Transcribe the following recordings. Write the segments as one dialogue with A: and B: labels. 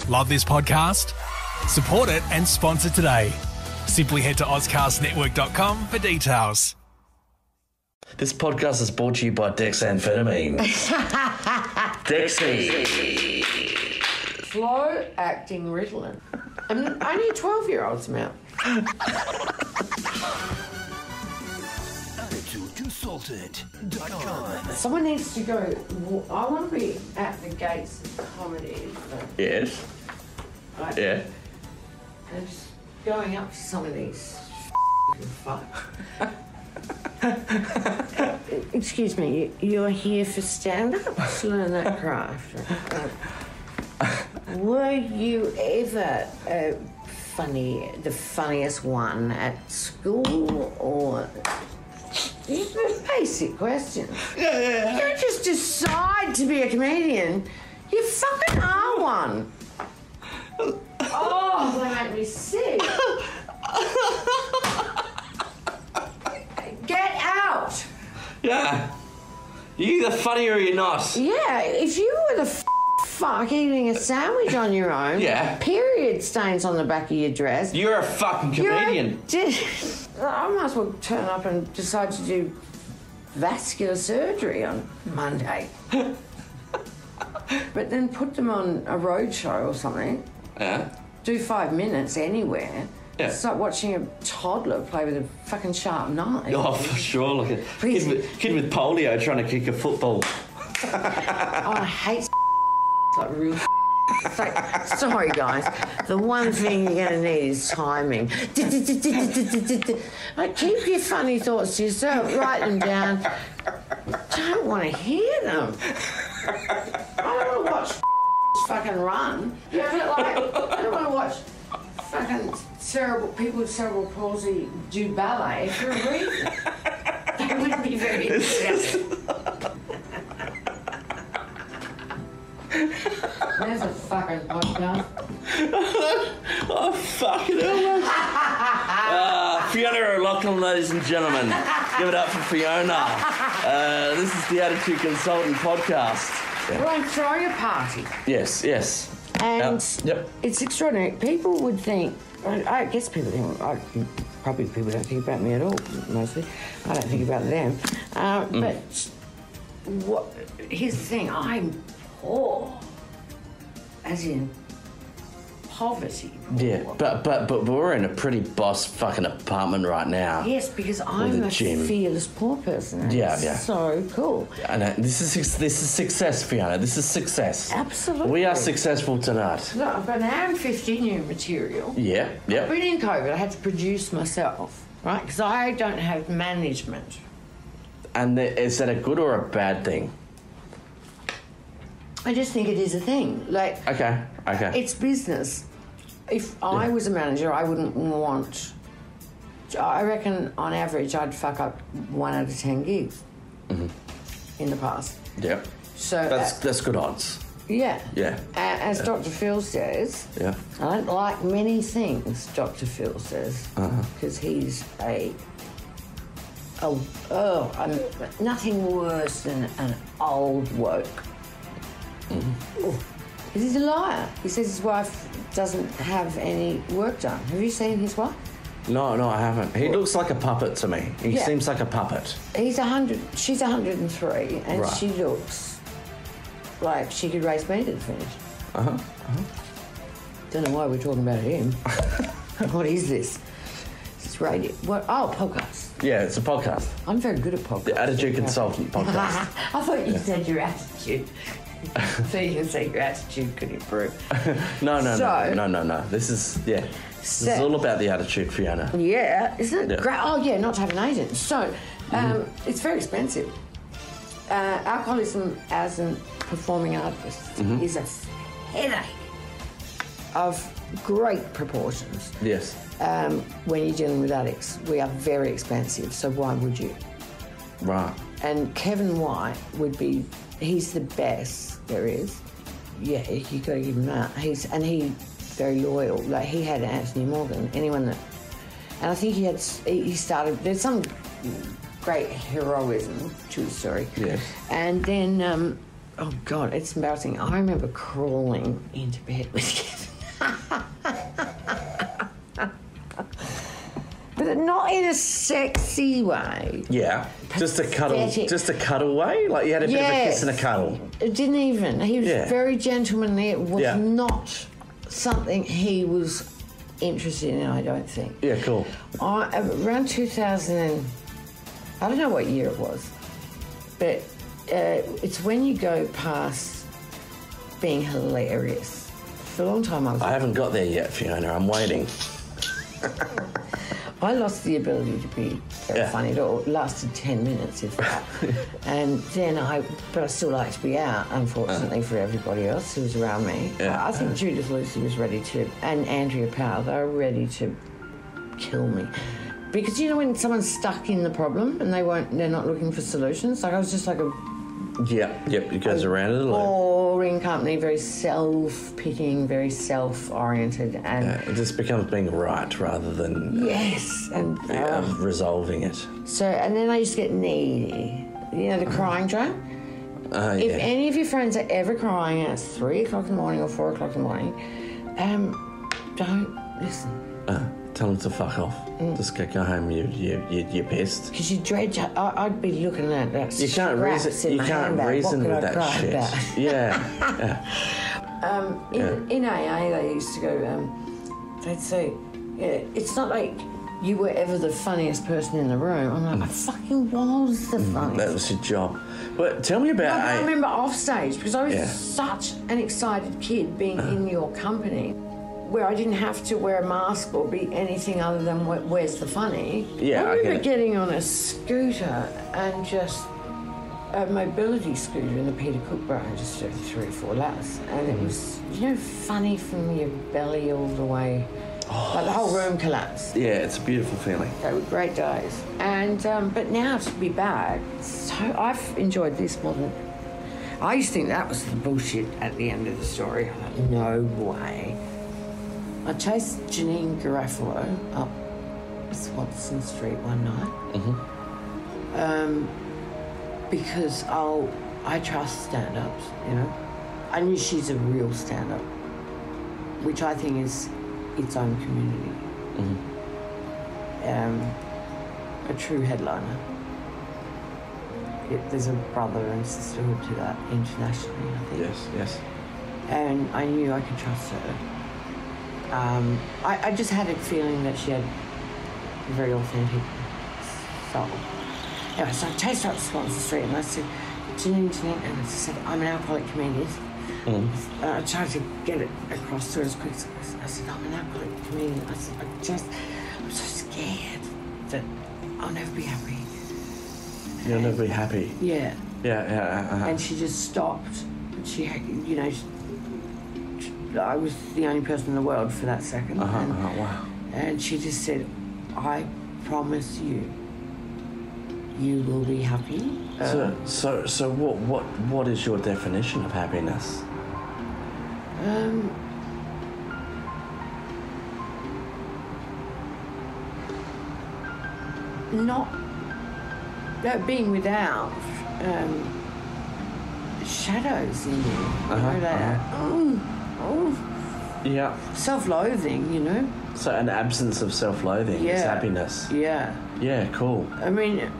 A: Love this podcast? Support it and sponsor today. Simply head to ozcastnetwork.com for details.
B: This podcast is brought to you by Dexamphetamine. Dexy.
C: Slow-acting Ritalin. And only a 12-year-old's amount.
D: AttitudeConsultant.com.
C: Someone needs to go... I want to be at the gates of comedy.
B: Yes.
C: Right?
B: Yeah.
C: And just going up to some of these fuck. Excuse me, you're here for stand-up? Let's learn that craft. Were you ever the funniest one at school, or... These are basic questions. Yeah. You don't just decide to be a comedian. You fucking are one. Oh, they make me sick. Get out.
B: Yeah. You either funny or you're not.
C: Yeah, if you were the fuck eating a sandwich on your own,
B: yeah,
C: period stains on the back of your dress.
B: You're a fucking comedian.
C: I might as well turn up and decide to do vascular surgery on Monday. But then put them on a road show or something.
B: Yeah.
C: Do 5 minutes anywhere.
B: Yeah.
C: Start watching a toddler play with a fucking sharp knife.
B: Oh, for sure. Like a kid with polio trying to kick a football.
C: Oh, I hate like real. Sorry, guys. The one thing you're going to need is timing. Like, keep your funny thoughts to yourself. Write them down. Don't want to hear them. I don't want to watch fucking run. Yeah, but like, I don't want to watch fucking people with cerebral palsy do ballet for a reason. That wouldn't be very interesting. There's a fucking podcast.
B: Oh, fucking hell. Fiona O'Loughlin, ladies and gentlemen. Give it up for Fiona. This is the Attitude Consultant podcast. Yeah.
C: Well, I'm throwing a party.
B: Yes.
C: And
B: yep.
C: It's extraordinary. People would think, I guess people think, probably people don't think about me at all, mostly. I don't think about them. But here's the thing, I'm poor. As in poverty.
B: Yeah, but we're in a pretty boss fucking apartment right now.
C: Yes, because I'm a fearless poor person.
B: Yeah.
C: So cool.
B: I know. This is success, Fiona. This is success.
C: Absolutely.
B: We are successful tonight.
C: Look, but now I'm 15 new material.
B: Yeah.
C: But in COVID, I had to produce myself, right? Because I don't have management.
B: And is that a good or a bad thing?
C: I just think it is a thing. Like,
B: okay.
C: It's business. If I was a manager, I wouldn't want... I reckon, on average, I'd fuck up 1 out of 10 gigs in the past.
B: Yep.
C: So
B: that's good odds.
C: Yeah.
B: Yeah.
C: As Dr. Phil says, I don't like many things, Dr. Phil says, because he's nothing worse than an old woke. He's a liar. He says his wife doesn't have any work done. Have you seen his wife?
B: No, I haven't. He looks like a puppet to me. He seems like a puppet.
C: He's 100. She's 103, and she looks like she could raise me to the finish. Don't know why we're talking about him. What is this? It's radio. What? Oh, podcast.
B: Yeah, it's a podcast.
C: I'm very good at podcasts.
B: The Attitude Consultant podcast.
C: I thought you said your attitude. So you can say your attitude could improve.
B: No. This is This is all about the attitude, Fiona.
C: Yeah, isn't it great? Oh yeah, not to have an agent. So it's very expensive. Alcoholism as a performing artist is a headache of great proportions.
B: Yes.
C: When you're dealing with addicts, we are very expensive. So why would you?
B: Right.
C: And Kevin White would be. He's the best there is. Yeah, you got to give him that. He's very loyal. Like he had Anthony Morgan. Anyone that, and I think he started. There's some great heroism to the story.
B: Yes.
C: And then Oh, God, it's embarrassing. I remember crawling into bed with Kevin. But not in a sexy way.
B: Yeah. Just a cuddle.
C: Pathetic.
B: Just a cuddle-way? Like you had a bit of a kiss and a cuddle?
C: It didn't even. He was very gentlemanly. It was not something he was interested in, I don't think.
B: Yeah, cool.
C: Around 2000 and... I don't know what year it was, but it's when you go past being hilarious. For a long time I
B: haven't got there yet, Fiona. I'm waiting.
C: I lost the ability to be very funny. It lasted 10 minutes, if that. And then but I still like to be out, unfortunately, for everybody else who was around me.
B: Yeah.
C: I think Judith Lucy was ready to, and Andrea Powell, they were ready to kill me. Because, you know, when someone's stuck in the problem and they're not looking for solutions, like I was just like a...
B: Yep, it goes around it a lot.
C: Boring company, very self-pitying, very self-oriented, and...
B: it just becomes being right rather than...
C: Yes, and...
B: resolving it.
C: So, and then I used to get needy. You know, the crying drone? If any of your friends are ever crying and it's 3 o'clock in the morning or 4 o'clock in the morning, don't listen.
B: Tell them to fuck off. Just go home. You're pissed.
C: Because you dread. I'd be looking at that.
B: You can't reason. You can't reason with that shit.
C: About?
B: Yeah.
C: In AA, they used to go. They'd say, it's not like you were ever the funniest person in the room. I'm like, I fucking was the funniest.
B: That was your job. But tell me about.
C: I remember off stage because I was such an excited kid being in your company, where I didn't have to wear a mask or be anything other than where's the funny.
B: Yeah,
C: I remember getting on a scooter and just a mobility scooter in the Peter Cook brand, just over 3 or 4 laps, and it was, you know, funny from your belly all the way. Like the whole room collapsed.
B: Yeah, it's a beautiful feeling.
C: They were great days. And but now to be back, so I've enjoyed this more than... I used to think that was the bullshit at the end of the story. I'm like, no way. I chased Janine Garofalo up Swanson Street one night because I trust stand-ups, you know. I knew she's a real stand-up, which I think is its own community. A true headliner. There's a brother and sisterhood to that internationally, I think.
B: Yes.
C: And I knew I could trust her. I just had a feeling that she had a very authentic soul. Anyway, so I chased her up Swanson Street and I said, Janine, and I said, I'm an alcoholic comedian. I tried to get it across to her as quick as I said, I'm an alcoholic comedian. I said, I'm so scared that I'll never be happy.
B: You'll never be happy.
C: Yeah.
B: Yeah.
C: And she just stopped. She, you know, I was the only person in the world for that second.
B: Wow.
C: And she just said, I promise you, you will be happy.
B: So what is your definition of happiness?
C: Not being without shadows in you.
B: Yeah.
C: Self-loathing, you know.
B: So an absence of self-loathing is happiness.
C: Yeah.
B: Yeah, cool.
C: I mean,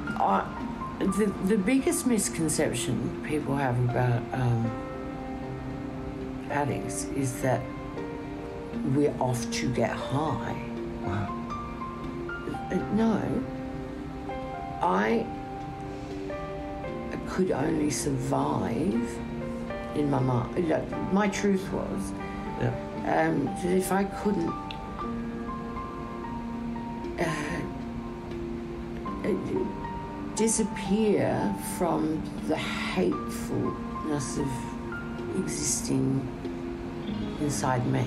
C: the biggest misconception people have about addicts is that we're off to get high.
B: Wow.
C: No. I could only survive in my mind. My truth was that if I couldn't disappear from the hatefulness of existing inside me,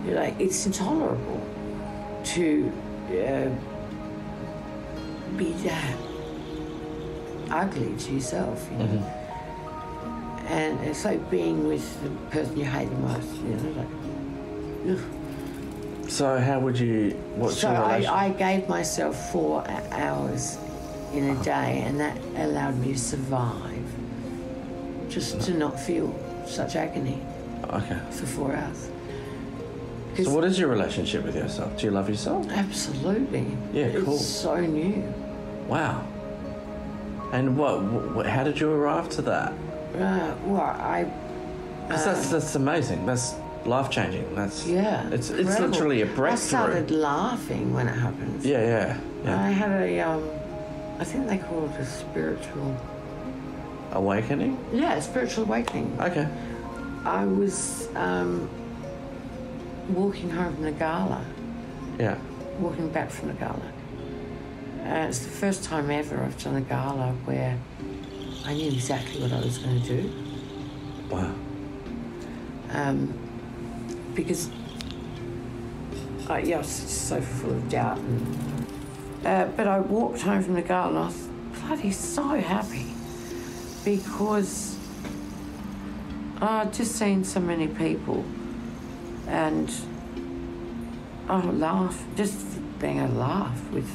C: like, it's intolerable to be that ugly to yourself, you know. And it's like being with the person you hate the most, you know, like, ugh.
B: So how would you... What's your relationship?
C: I gave myself 4 hours in a day, and that allowed me to survive just to not feel such agony
B: Okay.
C: for 4 hours.
B: So what is your relationship with yourself? Do you love yourself?
C: Absolutely.
B: Yeah, cool.
C: It's so new.
B: Wow. And what how did you arrive to that? That's amazing. That's life-changing. That's It's
C: incredible.
B: literally a breakthrough.
C: I started laughing when it happened.
B: Yeah.
C: I had I think they call it a spiritual...
B: Awakening?
C: Yeah, spiritual awakening.
B: Okay.
C: I was walking home from the gala.
B: Yeah.
C: Walking back from the gala. It's the first time ever I've done a gala where I knew exactly what I was going to do.
B: Wow.
C: Because I was just so full of doubt. But I walked home from the gala and I was bloody so happy because I'd just seen so many people and just being able to laugh with...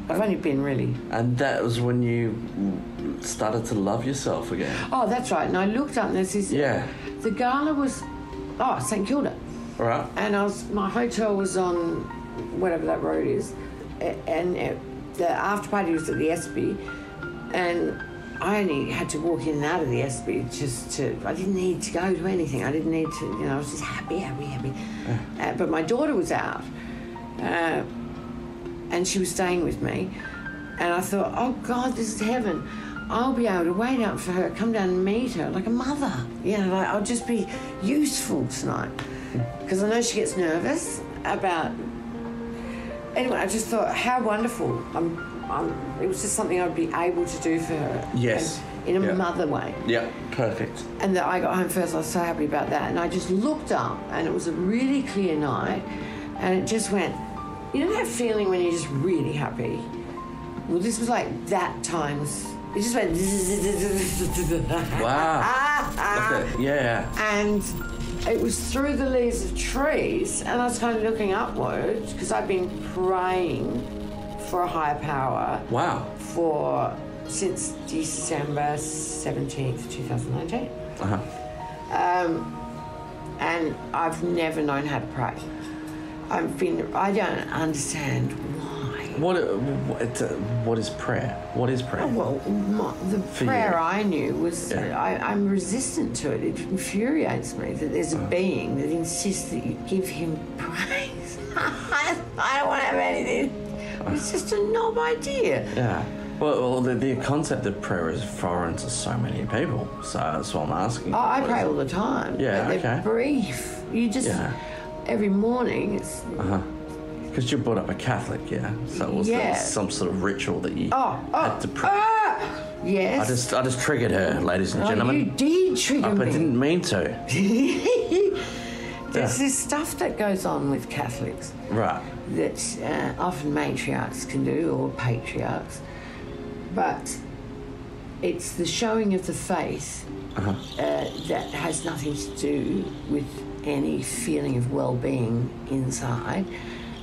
C: I've only been really...
B: And that was when you started to love yourself again.
C: Oh, that's right. And I looked up and there's this...
B: Yeah.
C: The gala was... St Kilda.
B: Right.
C: And my hotel was on whatever that road is. And the after party was at the Espy. And I only had to walk in and out of the Espy I didn't need to go to anything. I didn't need to, I was just happy.
B: Yeah.
C: But my daughter was out. And she was staying with me. And I thought, oh, God, this is heaven. I'll be able to wait up for her, come down and meet her like a mother. I'll just be useful tonight. Because I know she gets nervous about... Anyway, I just thought, how wonderful. It was just something I'd be able to do for her.
B: Yes.
C: In a mother way.
B: Yeah, perfect.
C: And I got home first, I was so happy about that. And I just looked up, and it was a really clear night, and it just went... You know that feeling when you're just really happy? Well, this was like that times... It just went...
B: Wow. Yeah.
C: And it was through the leaves of trees, and I was kind of looking upwards, because I've been praying for a higher power.
B: Wow.
C: Since December 17th, 2019.
B: Uh-huh.
C: And I've never known how to pray. I don't understand why.
B: What is prayer? What is prayer?
C: The prayer I knew was... I'm resistant to it. It infuriates me that there's a being that insists that you give him praise. I don't want to have anything. It's just a knob idea.
B: Yeah. Well, the concept of prayer is foreign to so many people, so that's what I'm asking.
C: I pray all the time.
B: Yeah,
C: but they're brief. You just... Every morning it's...
B: Because you're brought up a Catholic, yeah? So it was some sort of ritual that you had to pray.
C: Yes.
B: I just triggered her, ladies and gentlemen.
C: You did trigger me.
B: I didn't mean to.
C: There's this stuff that goes on with Catholics.
B: Right.
C: That often matriarchs can do, or patriarchs. But it's the showing of the faith that has nothing to do with any feeling of well-being inside,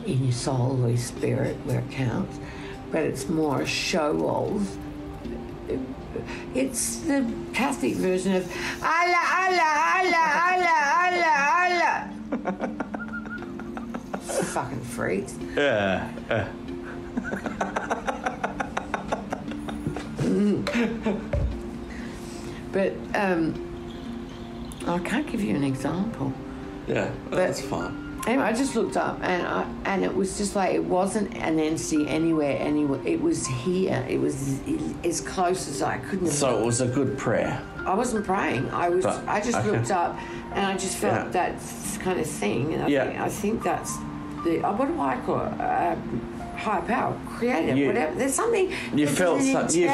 C: in your soul or your spirit, where it counts. But it's more a show of... It's the Catholic version of Allah, Allah, Allah, Allah, Allah, Allah. Fucking freaks.
B: Yeah.
C: But I can't give you an example.
B: Yeah, that's fine.
C: Anyway, I just looked up and it was just like, it wasn't an entity anywhere. It was here. It was as close as I couldn't have.
B: So it was a good prayer.
C: I wasn't praying. I just looked up and I just felt that kind of thing. And I think that's the... what do I call it? Higher power, creative, whatever. There's something...
B: You felt something.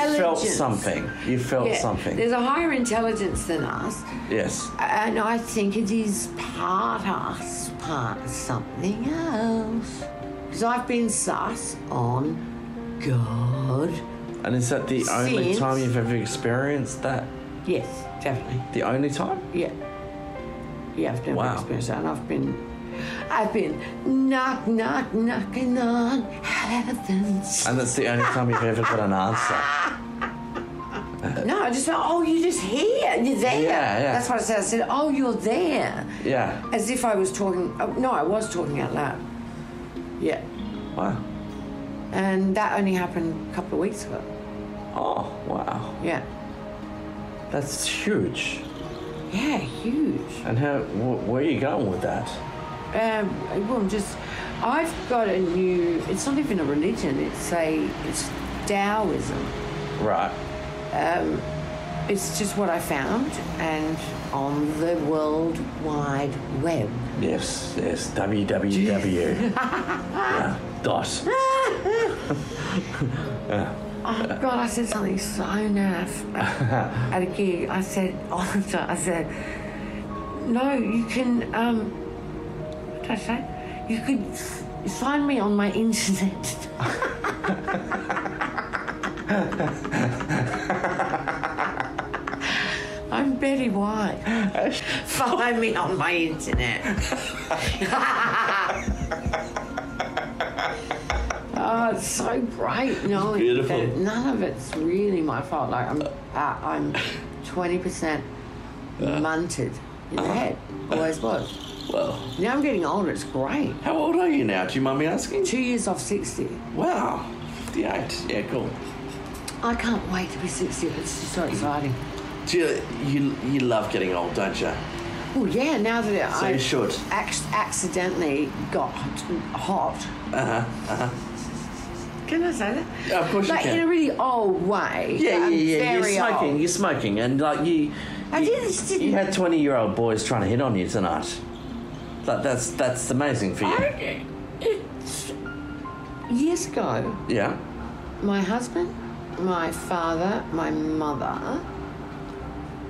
C: There's a higher intelligence than us.
B: Yes.
C: And I think it is part us, part something else. Because I've been sus on God.
B: And is that the only time you've ever experienced that?
C: Yes, definitely.
B: The only time?
C: Yeah. Yeah, I've never experienced that. And I've been knocking on heaven's...
B: And that's the only time you've ever got an answer.
C: No, I just thought, oh, you're just here. You're there.
B: Yeah.
C: That's what I said. I said, oh, you're there.
B: Yeah.
C: As if I was talking... no, I was talking out loud. Yeah.
B: Wow.
C: And that only happened a couple of weeks ago.
B: Oh, wow.
C: Yeah.
B: That's huge.
C: Yeah, huge.
B: And where are you going with that?
C: Well, I've got a new... It's not even a religion. It's Taoism.
B: Right.
C: It's just what I found, and on the World Wide Web.
B: Yes, www. Yeah, dot.
C: Oh God! I said something so naff at a gig. I said, no, you can. What did I say? You could find me on my internet. I'm Betty White. Find me on my internet. Oh, it's so great knowing
B: Beautiful.
C: that none of it's really my fault. Like I'm 20% munted in the head. Always was.
B: Well,
C: Now I'm getting older. It's great.
B: how old are you now? Do you mind me asking?
C: 2 years off 60.
B: Wow, 58. Yeah, cool.
C: I can't wait to be 60. It's just so exciting.
B: Do you love getting old, don't you?
C: Oh yeah, now that
B: So
C: I
B: you should.
C: accidentally got hot. Can I say that?
B: Yeah, of course you
C: like
B: can.
C: in a really old way.
B: Yeah.
C: Very
B: You're smoking, and like you had 20-year-old boys trying to hit on you tonight. Like that's amazing for you.
C: It's years ago.
B: Yeah.
C: My husband, my father, my mother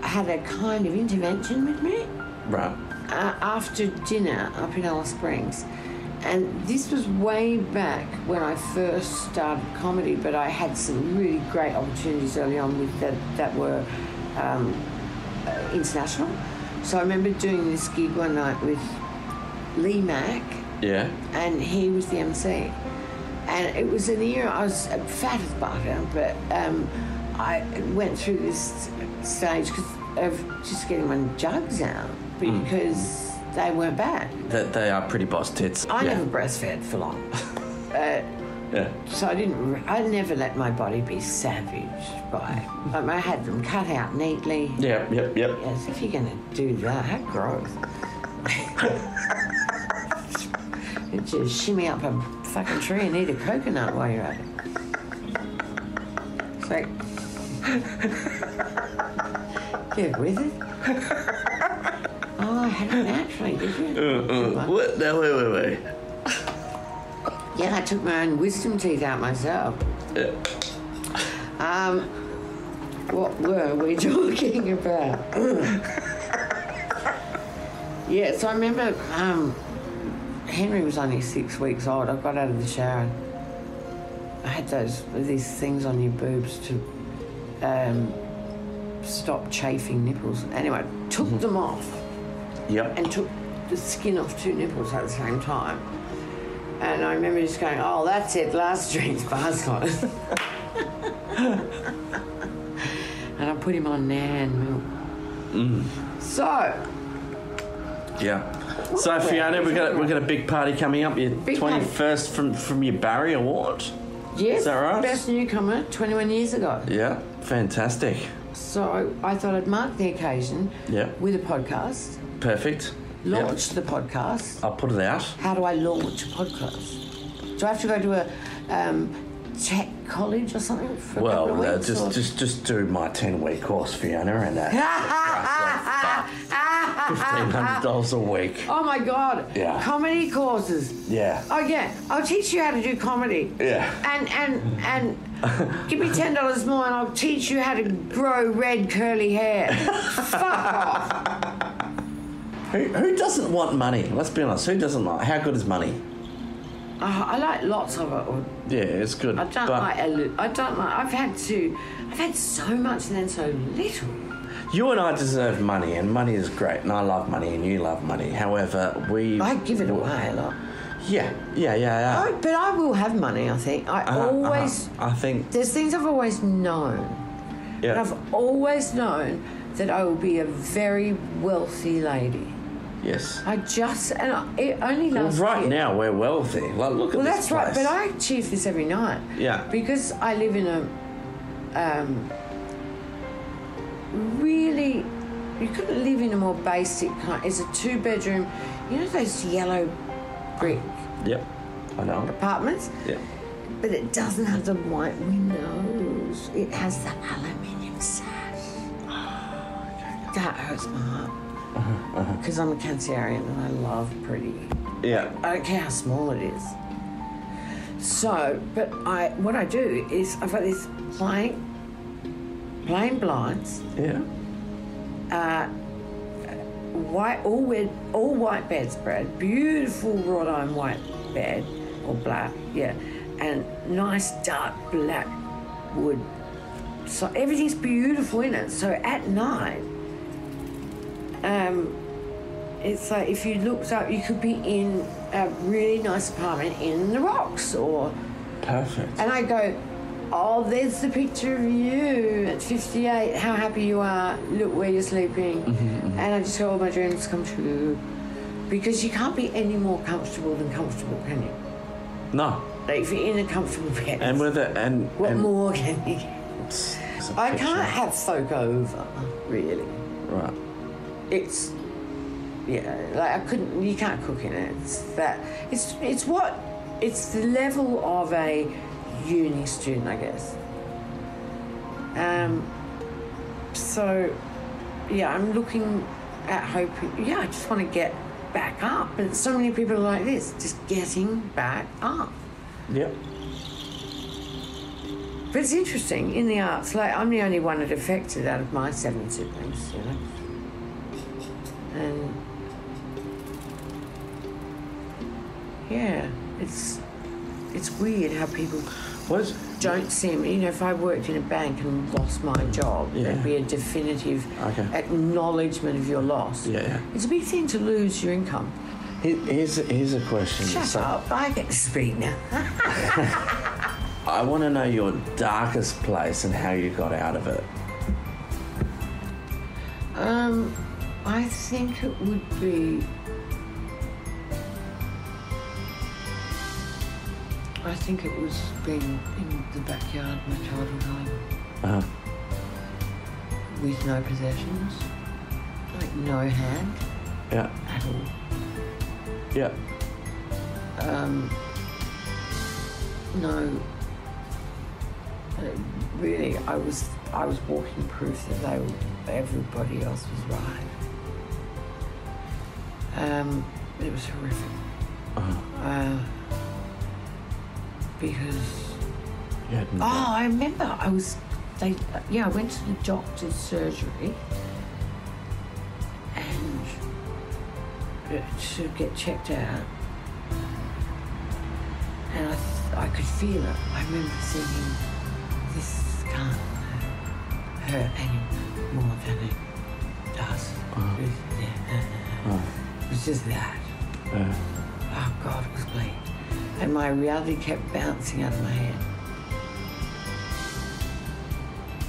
C: had a kind of intervention with me
B: Right.
C: after dinner up in Alice Springs. And this was way back when I first started comedy, but I had some really great opportunities early on with that were international. So I remember doing this gig one night with Lee Mack,
B: Yeah.
C: and he was the MC. And it was an era, I was fat as butter, but I went through this stage of just getting my jugs out because they weren't bad.
B: They are pretty boss tits.
C: I
B: Yeah.
C: never breastfed for long.
B: Yeah.
C: So I never let my body be savaged by. Like I had them cut out neatly.
B: Yep.
C: Yes, if you're going to do that, how gross. You just shimmy up a fucking tree and eat a coconut while you're at it. It's like, get with it. Oh, I had it naturally, did you?
B: What? No, wait.
C: Yeah, I took my own wisdom teeth out myself.
B: Yeah.
C: What were we talking about? Yeah, so I remember Henry was only 6 weeks old. I got out of the shower. I had these things on your boobs to stop chafing nipples. Anyway, I took them off
B: Yep.
C: and took the skin off 2 nipples at the same time. And I remember just going, oh, that's it, last drink's bar's closed. And I put him on Nan milk. So,
B: Yeah. So Fiona, we got a big party coming up. Your
C: Big party.
B: 21st from your Barry Award.
C: yes,
B: Is that right?
C: best newcomer 21 years ago.
B: Yeah. Fantastic.
C: So I thought I'd mark the occasion
B: Yeah.
C: with a podcast,
B: Perfect.
C: launch the podcast.
B: I'll put it out.
C: How do I launch a podcast? Do I have to go to a tech college or something for a couple of
B: Well,
C: weeks? or-
B: just do my 10-week course, Fiona, and $1,500 a week.
C: Oh my God!
B: Yeah.
C: Comedy courses.
B: Yeah.
C: Oh yeah, I'll teach you how to do comedy.
B: Yeah.
C: And give me $10 more, and I'll teach you how to grow red curly hair. Fuck off.
B: Who doesn't want money? Let's be honest. Who doesn't like? How good is money?
C: I like lots of it.
B: Yeah, it's good.
C: I don't like. I've had so much and then so little.
B: You and I deserve money, and money is great, and I love money, and you love money. However,
C: I give it away a lot.
B: Yeah.
C: But I will have money. I think. I
B: think
C: there's things I've always known,
B: Yeah.
C: And I've always known that I will be a very wealthy lady.
B: Yes.
C: It only last
B: Right
C: year.
B: now, we're wealthy. Like, look at
C: Well,
B: this
C: that's right,
B: place.
C: but I achieve this every night.
B: Yeah.
C: Because I live in a really, you couldn't live in a more basic kind. It's a 2-bedroom, you know those yellow brick
B: Yep. I know.
C: apartments?
B: Yeah.
C: But it doesn't have the white windows. It has the aluminium sash. That hurts my heart. Because I'm a Cancerian and I love pretty.
B: Yeah.
C: I don't care how small it is. So, but what I do is I've got this plain blinds,
B: Yeah.
C: all white bedspread, beautiful wrought iron white bed or black, yeah, and nice dark black wood. So everything's beautiful in it. So at night, it's like if you looked up, you could be in a really nice apartment in the rocks or.
B: Perfect.
C: And I go, oh, there's the picture of you at 58, how happy you are, look where you're sleeping. And I just go, oh, my dreams come true. Because you can't be any more comfortable than comfortable, can you?
B: No.
C: Like if you're in a comfortable bed,
B: And with it,
C: what more can you get?
B: It's a
C: I
B: picture.
C: can't have folk over, really.
B: Right.
C: It's, yeah, like I couldn't, you can't cook in it. It's the level of a uni student, I guess. So, yeah, I'm looking at hoping, I just want to get back up. But so many people are like this, just getting back up.
B: Yep.
C: But it's interesting, in the arts, like, I'm the only one that affected out of my 7 siblings, you know. And, yeah, it's weird how people don't seem, you know, if I worked in a bank and lost my job, there'd be a definitive acknowledgement of your loss.
B: Yeah.
C: It's a big thing to lose your income.
B: Here's a question.
C: Shut up, I get to speak now.
B: I want to know your darkest place and how you got out of it.
C: I think it would be... I think it was being in the backyard of my childhood home. With no possessions. Like no hand.
B: Yeah.
C: At all.
B: Yeah.
C: No. Really, I was walking proof that everybody else was right. It was horrific. Because I remember I went to the doctor's surgery and to get checked out, and I could feel it. I remember thinking, this can't hurt any more than it does. It was just that. Oh God, it was bleak. And my reality kept bouncing out of my head.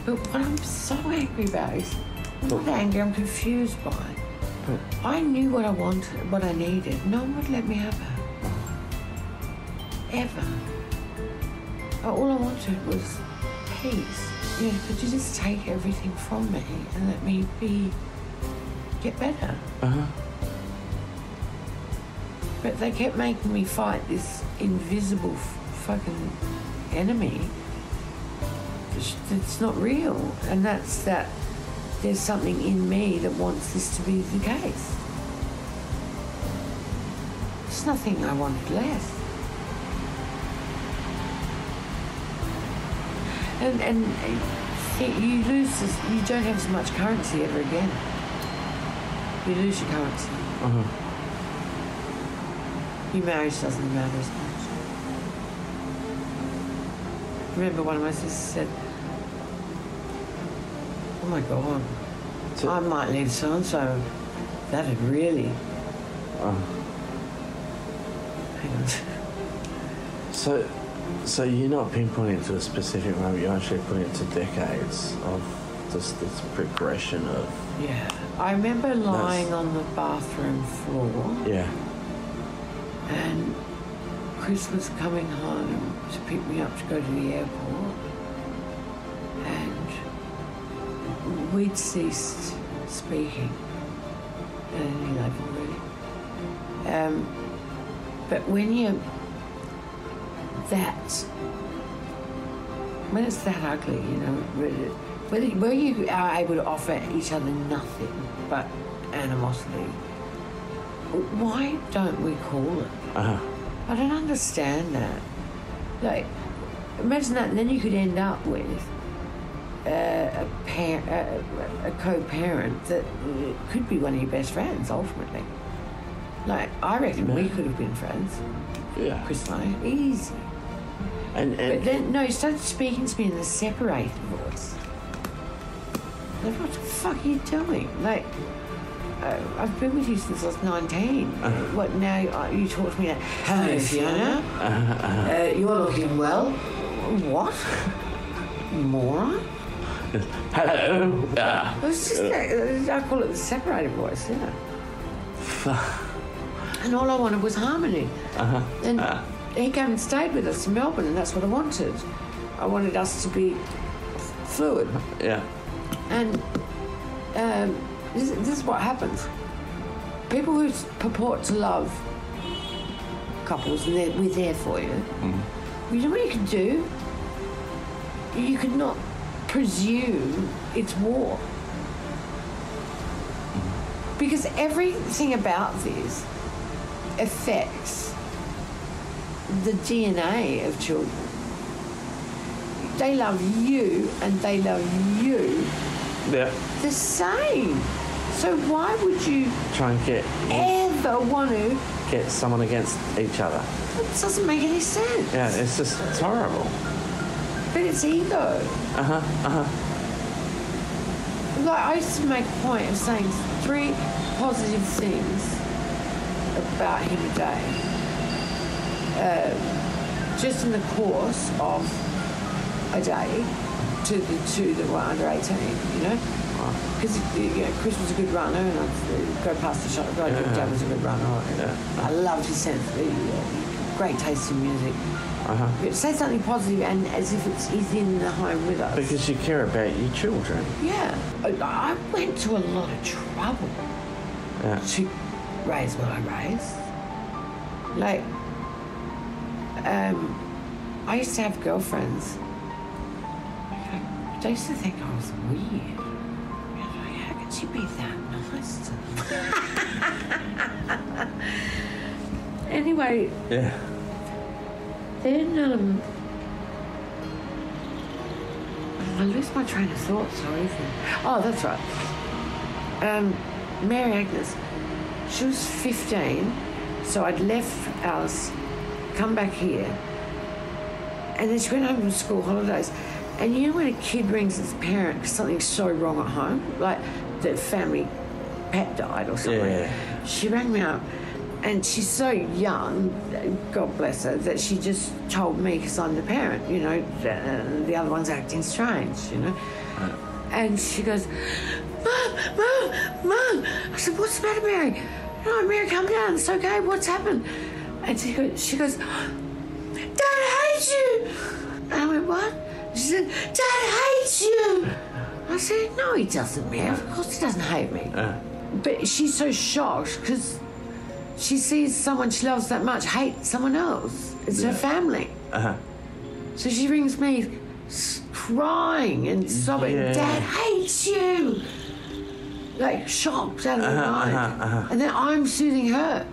C: But what I'm so angry about is, I'm not angry, I'm confused by it. I knew what I wanted, what I needed. No one would let me have it. Ever. All I wanted was peace. You know, could you just take everything from me and let me get better? But they kept making me fight this invisible fucking enemy that's not real. And that's that there's something in me that wants this to be the case. There's nothing I wanted less. And you lose this, you don't have as much currency ever again. You lose your currency. Your marriage doesn't matter as much. Remember one of my sisters said, oh my God, I might leave so-and-so. That'd really... Hang on.
B: So you're not pinpointing to a specific moment, you're actually putting it to decades of just this progression of...
C: Yeah. I remember lying on the bathroom floor.
B: Yeah.
C: And Chris was coming home to pick me up to go to the airport. And we'd ceased speaking. And he loved me really. But when it's that ugly, you know, where you are able to offer each other nothing but animosity, why don't we call it?
B: Uh-huh.
C: I don't understand that. Like, imagine that, and then you could end up with a co-parent that could be one of your best friends, ultimately. Like, I reckon we could have been friends.
B: Yeah.
C: Chris and I, easy.
B: And
C: But then, no, he started speaking to me in a separated voice. Like, what the fuck are you doing? Like, I've been with you since I was 19. What, now you talk to me like, hello, Fiona. You're looking well. What? Moron?
B: hello.
C: It was just, I call it the separated voice, yeah. And all I wanted was harmony. And he came and stayed with us in Melbourne, and that's what I wanted. I wanted us to be fluid.
B: Yeah.
C: And this is what happens. People who purport to love couples, and we're there for you. You know what you can do? You could not presume it's war. Because everything about this affects the DNA of children. They love you and they love you the same. So why would you
B: Try and
C: ever want to...
B: get someone against each other?
C: It doesn't make any sense.
B: Yeah, it's horrible.
C: But it's ego. Like, I used to make a point of saying 3 positive things about him a day. Just in the course of a day to the 2 that were under 18, you know? Because Chris was a good runner, and I'd go past the shop. Dad was a good runner. I loved his sense, great taste in music. But say something positive, and as if he's in the home with us.
B: Because you care about your children.
C: Yeah, I went to a lot of trouble to raise what I raised. Like, I used to have girlfriends. They used to think I was weird. How could she be that nice to them? Anyway.
B: Yeah.
C: Then, I lose my train of thought, sorry. Oh, that's right. Mary Agnes, she was 15, so I'd left Alice, come back here, and then she went home from school holidays. And you know when a kid rings its parent because something's so wrong at home, like the family pet died or something, she rang me up. And she's so young, God bless her, that she just told me because I'm the parent, you know, the other one's acting strange, you know. And she goes, Mum. I said, what's the matter, Mary? No, Mary, calm down, it's okay, what's happened? And she goes, Dad hates you. And I went, what? She said, Dad hates you. I said, no, he doesn't, Mary, of course he doesn't hate me. But she's so shocked because she sees someone she loves that much hate someone else. It's her family. So she rings me crying and sobbing, Dad hates you! Like, shocked out of her mind. And then I'm soothing her.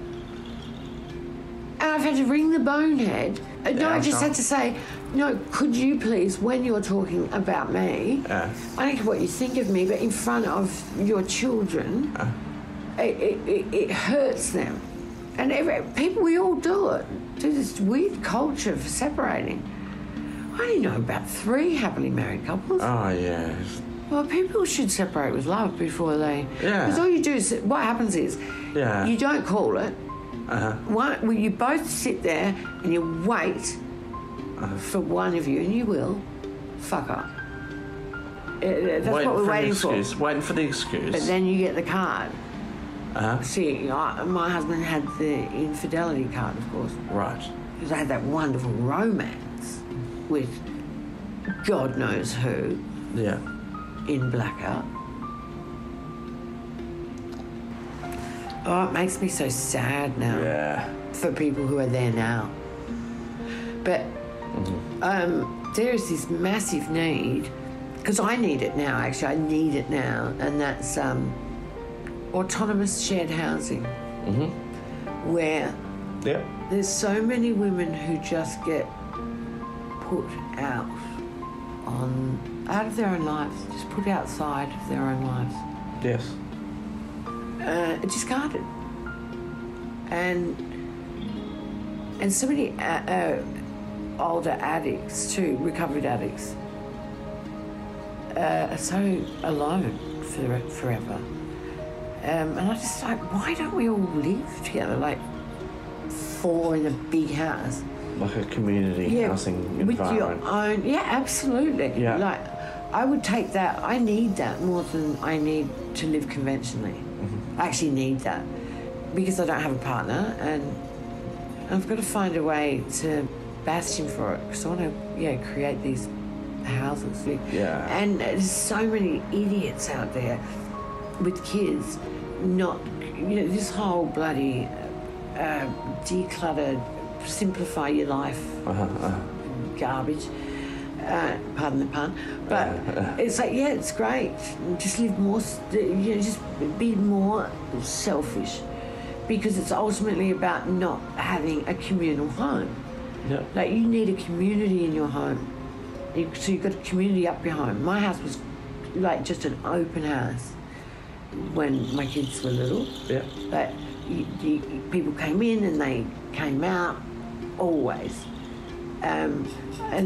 C: And I've had to ring the bonehead. No, I just had to say, no, could you please, when you're talking about me, I don't care what you think of me, but in front of your children, it hurts them. And people, we all do it. There's this weird culture for separating. I only know about 3 happily married couples.
B: Oh, yeah.
C: Well, people should separate with love before they...
B: Yeah.
C: Because all you do is... What happens is...
B: Yeah.
C: You don't call it. Well, you both sit there and you wait for one of you, and you will, fuck up. That's what we're waiting for.
B: Waiting for the excuse.
C: But then you get the card.
B: Uh-huh.
C: See, my husband had the infidelity card, of course.
B: Right.
C: Because I had that wonderful romance with God knows who
B: Yeah.
C: in blackout. Oh, it makes me so sad now.
B: Yeah.
C: For people who are there now. But there is this massive need, because I need it now, actually. I need it now, and that's autonomous shared housing, where there's so many women who just get put out of their own lives, just put outside of their own lives.
B: Yes.
C: Discarded. And so many older addicts too, recovered addicts, are so alone forever. And I just like, why don't we all live together, like 4 in a big house?
B: Like a community housing environment.
C: With your own, absolutely.
B: Yeah.
C: Like, I would take that. I need that more than I need to live conventionally. I actually need that because I don't have a partner, and I've got to find a way to bastion for it, because I want to, create these houses.
B: Yeah.
C: And there's so many idiots out there with kids, not, this whole bloody decluttered, simplify your life garbage. Pardon the pun, but it's like, it's great. Just live more, just be more selfish, because it's ultimately about not having a communal home.
B: Yeah.
C: Like, you need a community in your home. So you've got a community up your home. My house was like just an open house when my kids were little. Yeah. But people came in and they came out, always. And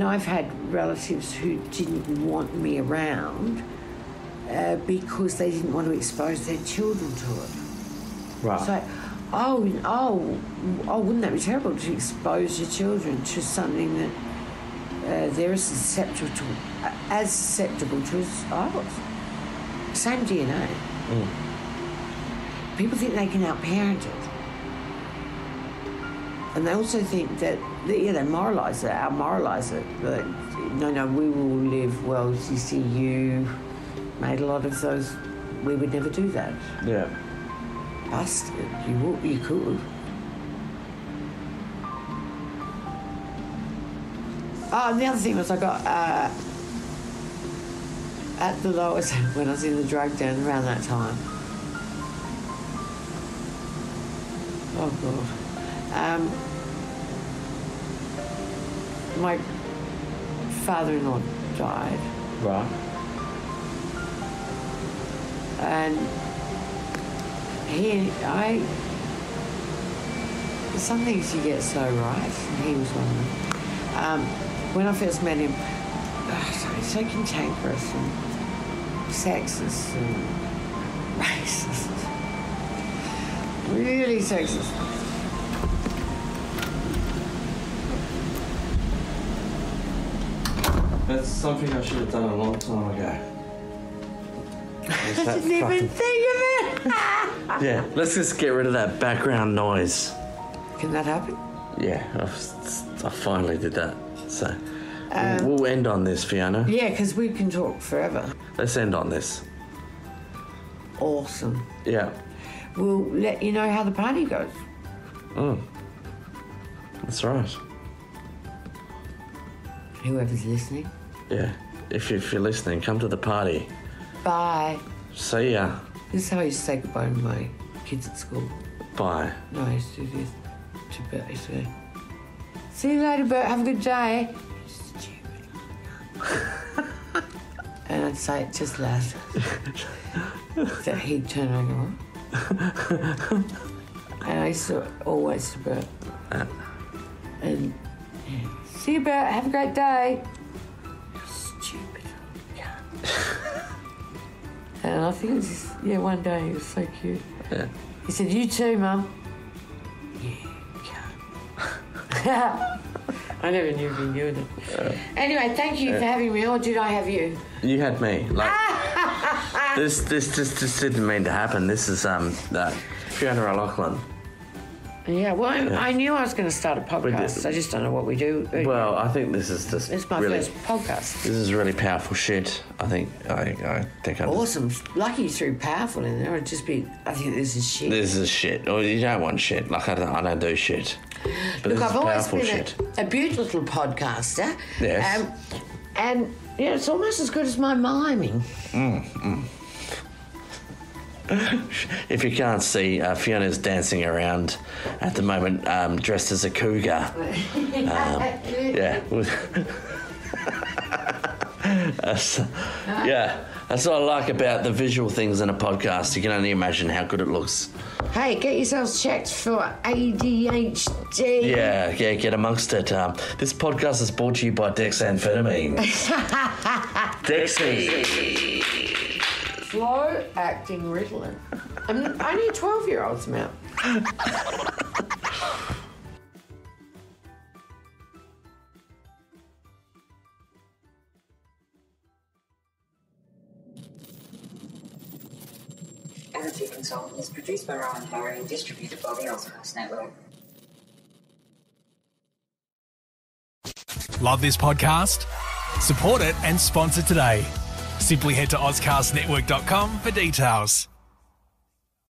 C: I've had relatives who didn't want me around because they didn't want to expose their children to it.
B: Right.
C: So, wouldn't that be terrible to expose your children to something that they're as susceptible to as I was? Same DNA. People think they can outparent it. And they also think that, they moralise it, out-moralise it. But no, we will live well. You see, you made a lot of those. We would never do that.
B: Yeah.
C: Busted. You could. Oh, and the other thing was I got at the lowest when I was in the drug den around that time. Oh, God. My father-in-law died.
B: Right.
C: And some things you get so right, and he was one of them. When I first met him, he's so cantankerous and sexist and racist. Really sexist.
B: That's something I should have done a long time ago.
C: I didn't even think of it.
B: Yeah, let's just get rid of that background noise.
C: Can that happen?
B: Yeah, I finally did that. So we'll end on this, Fiona.
C: Yeah, because we can talk forever.
B: Let's end on this.
C: Awesome.
B: Yeah.
C: We'll let you know how the party goes.
B: That's right.
C: Whoever's listening.
B: Yeah. If you're listening, come to the party.
C: Bye.
B: See ya.
C: This is how I used to say goodbye to my kids at school.
B: Bye.
C: No, I used to do this to Bert. I used to go, see you later, Bert. Have a good day. Stupid. And I'd say it just loud. So he'd turn around and go, what? And I used to always to Bert. And see you, Bert. Have a great day. Stupid. And I think it was just, one day he was so cute.
B: Yeah.
C: He said, you too, Mum. Yeah, I never knew if you knew it. Anyway, thank you for having me, or did I have you?
B: You had me. Like this just didn't mean to happen. This is Fiona O'Loughlin.
C: Yeah, well, I knew I was going to start a podcast. I just don't know what we do.
B: Well, I think this is just
C: It's my first podcast.
B: This is really powerful shit. I think
C: Awesome. Lucky you threw powerful in there. I think this is shit.
B: This is shit. Or you don't want shit. Like I don't do shit. But
C: Look, I've always been
B: shit.
C: a beautiful little podcaster.
B: Yes.
C: And it's almost as good as my miming.
B: If you can't see, Fiona's dancing around at the moment, dressed as a cougar. Yeah. That's what I like about the visual things in a podcast. You can only imagine how good it looks.
C: Hey, get yourselves checked for ADHD.
B: Yeah, get amongst it. This podcast is brought to you by Dexamphetamine. Dexy.
C: Slow acting Ritalin. Only a 12-year-old's mouth.
D: Attitude Consultant is produced by Rowan Harry and distributed by the Oscars Network.
A: Love this podcast? Support it and sponsor today. Simply head to ozcastnetwork.com for details.